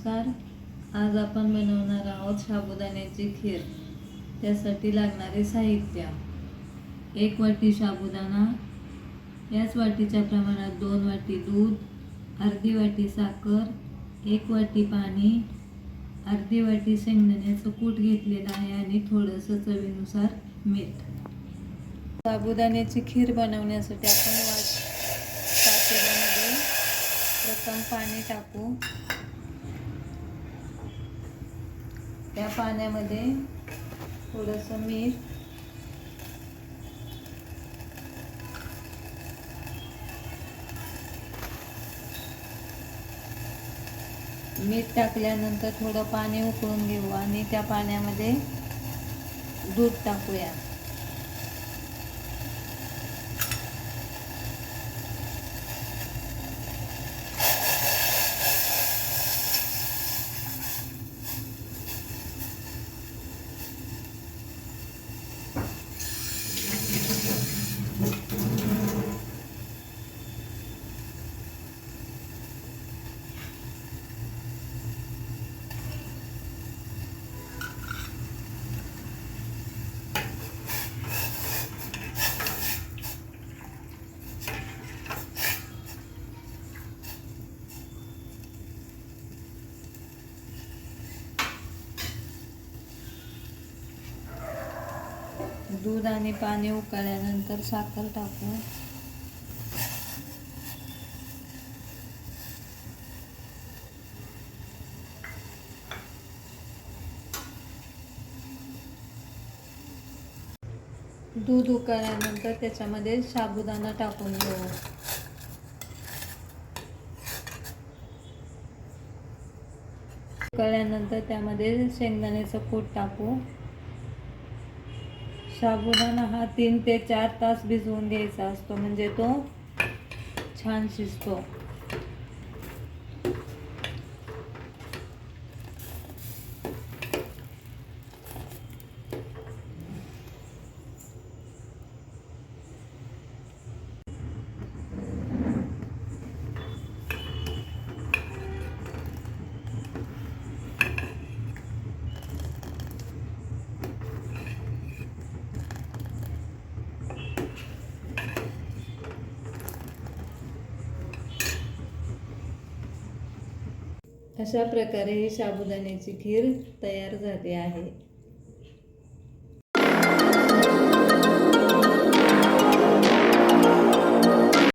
नमस्कार. आज आपण बनवणार आहोत साबुदाण्याची खीर. त्यासाठी लागणारे साहित्य: 1 वाटी साबुदाणा, याच वाटीच्या प्रमाणात 2 वाटी दूध, अर्धी वाटी साखर, 1 वाटी पाणी, अर्धी वाटी शेंगदाण्याचं कूट घेतलेलं आहे आणि थोडंसं चवीनुसार मीठ. साबुदाण्याची खीर बनवण्यासाठी आपण पातेल्यामध्ये प्रथम पाणी टाकू. त्या पाण्यामध्ये थोडंसं मीठ, टाकल्यानंतर थोडं पाणी उकळून घेऊ आणि त्या पाण्यामध्ये दूध टाकूया. दूध आणि पाणी उकळल्यानंतर साखर टाकू. दूध उकळल्यानंतर त्याच्यामध्ये साबुदाणा टाकून घेऊ. उकळल्यानंतर त्यामध्ये शेंगदाण्याचं कूट टाकू. साबुदाणा हा 3 ते 4 तास भिजवून घ्यायचा असतो, म्हणजे तो छान शिजतो. अशा प्रकारे ही साबुदाण्याची खीर तयार झाली आहे.